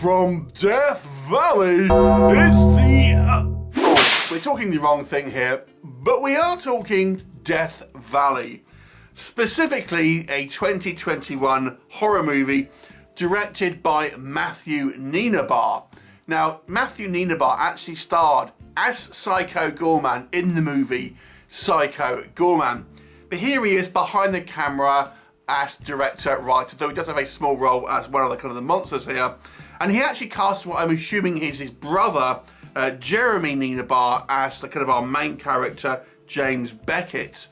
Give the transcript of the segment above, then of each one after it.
from Death Valley. It's the... we're talking the wrong thing here, but we are talking Death Valley. Specifically, a 2021 horror movie directed by Matthew Ninaber. Now, Matthew Ninaber actually starred as Psycho Goreman in the movie Psycho Goreman. But here he is behind the camera as director, writer, though he does have a small role as one of the kind of the monsters here. And he actually casts what I'm assuming is his brother, Jeremy Ninaber, as the kind of our main character, James Beckett.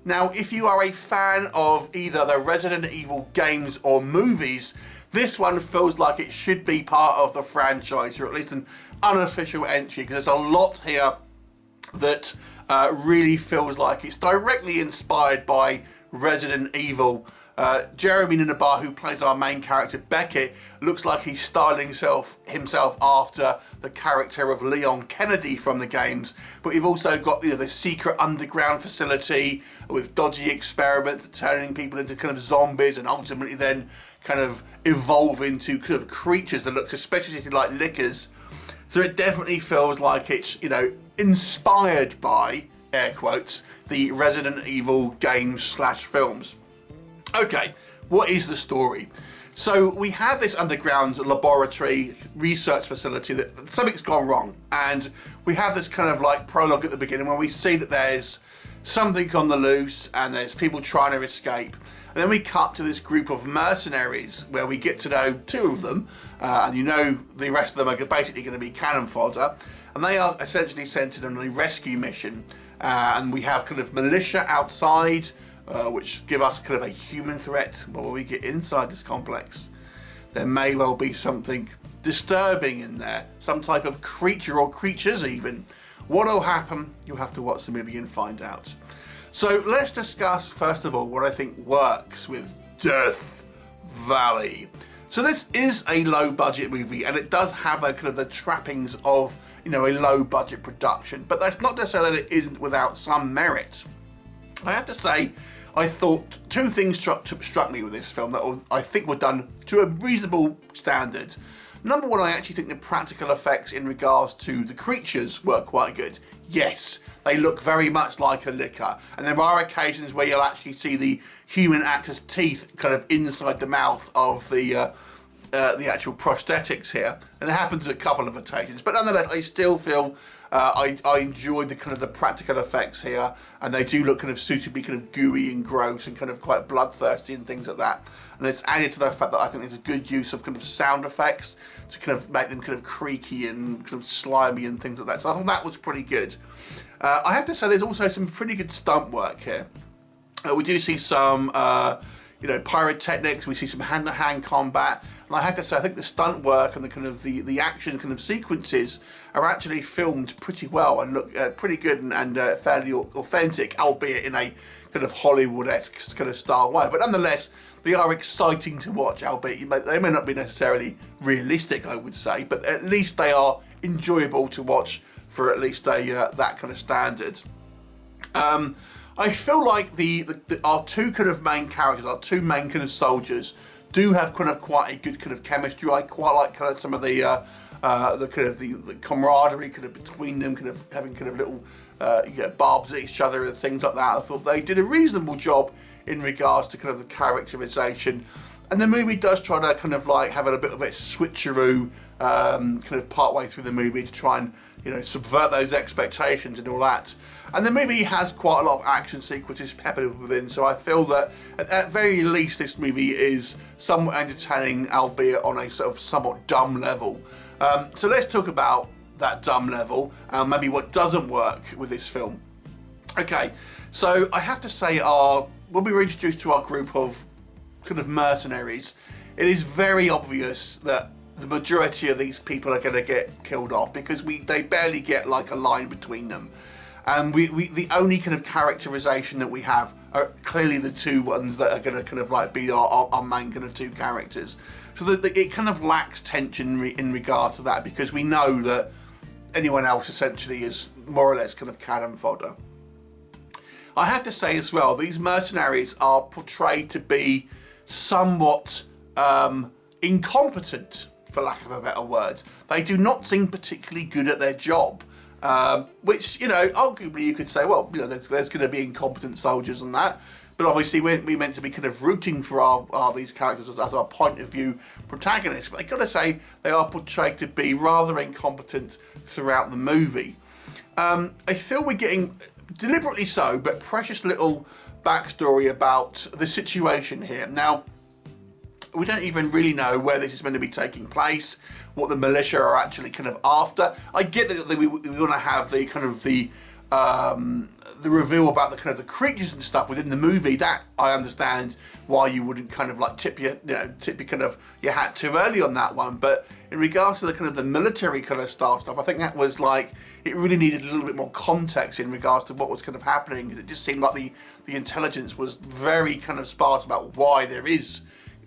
Now, if you are a fan of either the Resident Evil games or movies, this one feels like it should be part of the franchise, or at least an unofficial entry, because there's a lot here that really feels like it's directly inspired by Resident Evil. Jeremy Ninaber, who plays our main character Beckett, looks like he's styling himself after the character of Leon Kennedy from the games. But we've also got, you know, the secret underground facility with dodgy experiments turning people into kind of zombies and ultimately then kind of evolve into kind of creatures that look suspiciously like lickers. So it definitely feels like it's, you know, inspired by, air quotes, the Resident Evil games / films. Okay, what is the story? So we have this underground laboratory research facility that something's gone wrong, and we have this kind of like prologue at the beginning where we see that there's something on the loose and there's people trying to escape. And then we cut to this group of mercenaries where we get to know two of them, and you know the rest of them are basically going to be cannon fodder, and they are essentially sent on a rescue mission. And we have kind of militia outside, which give us kind of a human threat. But when we get inside this complex, there may well be something disturbing in there, some type of creature or creatures even. What will happen? You'll have to watch the movie and find out. So let's discuss first of all what I think works with Death Valley. So this is a low budget movie, and it does have a kind of the trappings of, you know, a low budget production, but that's not to say that it isn't without some merit. I have to say, I thought two things struck me with this film that I think were done to a reasonable standard. Number one, I actually think the practical effects in regards to the creatures were quite good. Yes, they look very much like a licker, and there are occasions where you'll actually see the human actor's teeth kind of inside the mouth of the actual prosthetics here, and it happens a couple of occasions. But nonetheless, I still feel I enjoyed the kind of the practical effects here, and they do look kind of suitably kind of gooey and gross and kind of quite bloodthirsty and things like that. And it's added to the fact that I think there's a good use of kind of sound effects to kind of make them kind of creaky and kind of slimy and things like that. So I thought that was pretty good. I have to say there's also some pretty good stunt work here. We do see some you know, pyrotechnics, we see some hand-to-hand combat, and I have to say I think the stunt work and the kind of the action kind of sequences are actually filmed pretty well and look pretty good and fairly authentic, albeit in a kind of Hollywood-esque kind of style way. But nonetheless, they are exciting to watch, albeit they may not be necessarily realistic, I would say, but at least they are enjoyable to watch for at least a that kind of standard. I feel like our two kind of main characters, our two main kind of soldiers, do have kind of quite a good kind of chemistry. I quite like kind of some of the kind of the camaraderie kind of between them, kind of having kind of little you know, barbs at each other and things like that. I thought they did a reasonable job in regards to kind of the characterization. And the movie does try to kind of like have a bit of a switcheroo kind of part way through the movie to try and, you know, subvert those expectations and all that. And the movie has quite a lot of action sequences peppered within, so I feel that at very least this movie is somewhat entertaining, albeit on a sort of somewhat dumb level. So let's talk about that dumb level and maybe what doesn't work with this film. Okay, so I have to say when we were introduced to our group of kind of mercenaries, it is very obvious that the majority of these people are going to get killed off because they barely get like a line between them. And the only kind of characterization that we have are clearly the two ones that are going to kind of like be our main kind of two characters. So that it kind of lacks tension in regard to that, because we know that anyone else essentially is more or less kind of cannon fodder. I have to say as well, these mercenaries are portrayed to be somewhat incompetent for lack of a better word. They do not seem particularly good at their job. Which, you know, arguably you could say, well, you know, there's going to be incompetent soldiers and that, but obviously we're meant to be kind of rooting for these characters as our point of view protagonists. But I gotta say, they are portrayed to be rather incompetent throughout the movie. I feel we're getting, deliberately so, but precious little backstory about the situation here. Now, we don't even really know where this is meant to be taking place, what the militia are actually kind of after. I get that we want to have the kind of the reveal about the kind of the creatures and stuff within the movie. That I understand why you wouldn't kind of like tip your kind of your hat too early on that one. But in regards to the kind of the military kind of stuff, I think that was like, it really needed a little bit more context in regards to what was kind of happening. It just seemed like the intelligence was very kind of sparse about why there is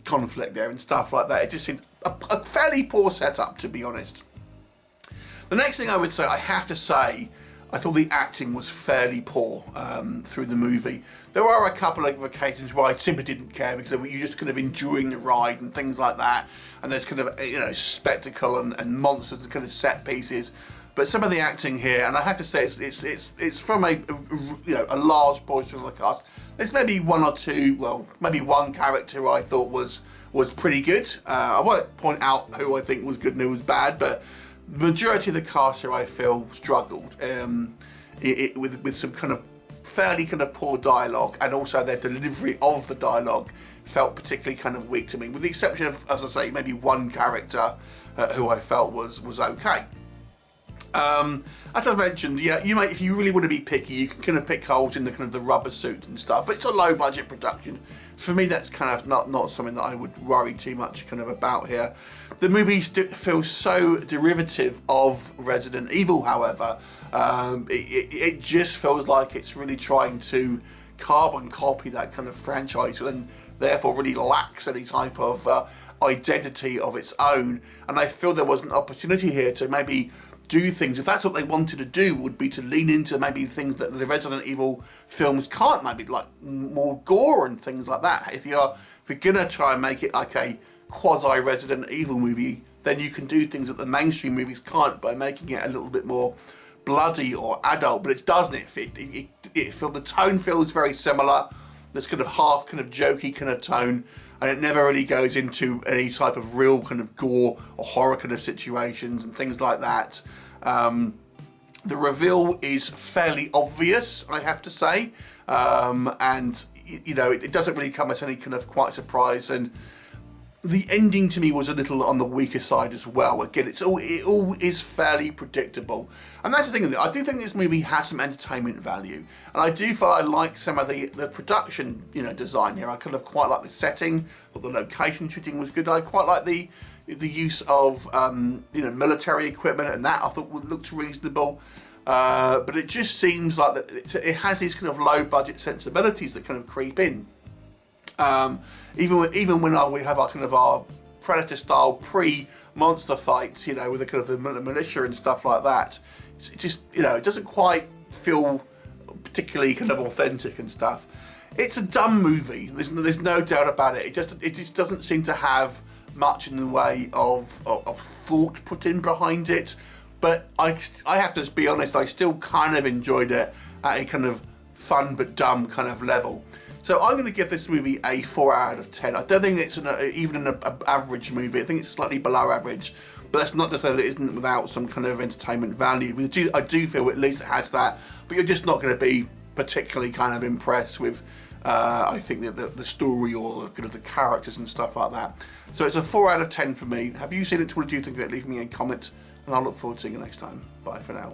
conflict there and stuff like that. It just seemed a fairly poor setup, to be honest. The next thing I would say, I have to say, I thought the acting was fairly poor through the movie. There were a couple of occasions where I simply didn't care because you're just kind of enjoying the ride and things like that, and there's kind of, you know, spectacle and monsters and kind of set pieces. But some of the acting here, and I have to say, it's from a large portion of the cast. There's maybe one or two, well, maybe one character I thought was pretty good. I won't point out who I think was good and who was bad, but the majority of the cast here I feel struggled with some kind of fairly kind of poor dialogue, and also their delivery of the dialogue felt particularly kind of weak to me, with the exception of, as I say, maybe one character who I felt was okay. As I mentioned, yeah, you might, if you really want to be picky, you can kind of pick holes in the kind of the rubber suit and stuff, but it's a low budget production. For me, that's kind of not something that I would worry too much kind of about here. The movie feels so derivative of Resident Evil, however. It just feels like it's really trying to carbon copy that kind of franchise, and therefore really lacks any type of identity of its own. And I feel there was an opportunity here to maybe do things, if that's what they wanted to do, would be to lean into maybe things that the Resident Evil films can't, maybe like more gore and things like that. If you're gonna try and make it like a quasi Resident Evil movie, then you can do things that the mainstream movies can't by making it a little bit more bloody or adult. But it doesn't. The tone feels very similar. This kind of half kind of jokey kind of tone, and it never really goes into any type of real kind of gore or horror kind of situations and things like that. The reveal is fairly obvious, I have to say, and you know, it doesn't really come as any kind of quite surprise. And the ending to me was a little on the weaker side as well. Again, it all is fairly predictable, and that's the thing. I do think this movie has some entertainment value, and I do feel I like some of the production, you know, design here. I kind of quite like the setting, or the location shooting was good. I quite like the use of military equipment, and that I thought looked reasonable. But it just seems like that it has these kind of low budget sensibilities that kind of creep in. Even when we have our kind of our Predator style pre-monster fights, you know, with the kind of the militia and stuff like that, it just, you know, it doesn't quite feel particularly kind of authentic and stuff. It's a dumb movie. There's no doubt about it. It just doesn't seem to have much in the way of thought put in behind it. But I have to be honest, I still kind of enjoyed it at a kind of fun but dumb kind of level. So I'm going to give this movie a 4 out of 10. I don't think it's even an average movie. I think it's slightly below average. But that's not to say that it isn't without some kind of entertainment value. I do feel at least it has that. But you're just not going to be particularly kind of impressed with, I think, the story or kind of the characters and stuff like that. So it's a 4 out of 10 for me. Have you seen it? What do you think of it? Leave me a comment. And I'll look forward to seeing you next time. Bye for now.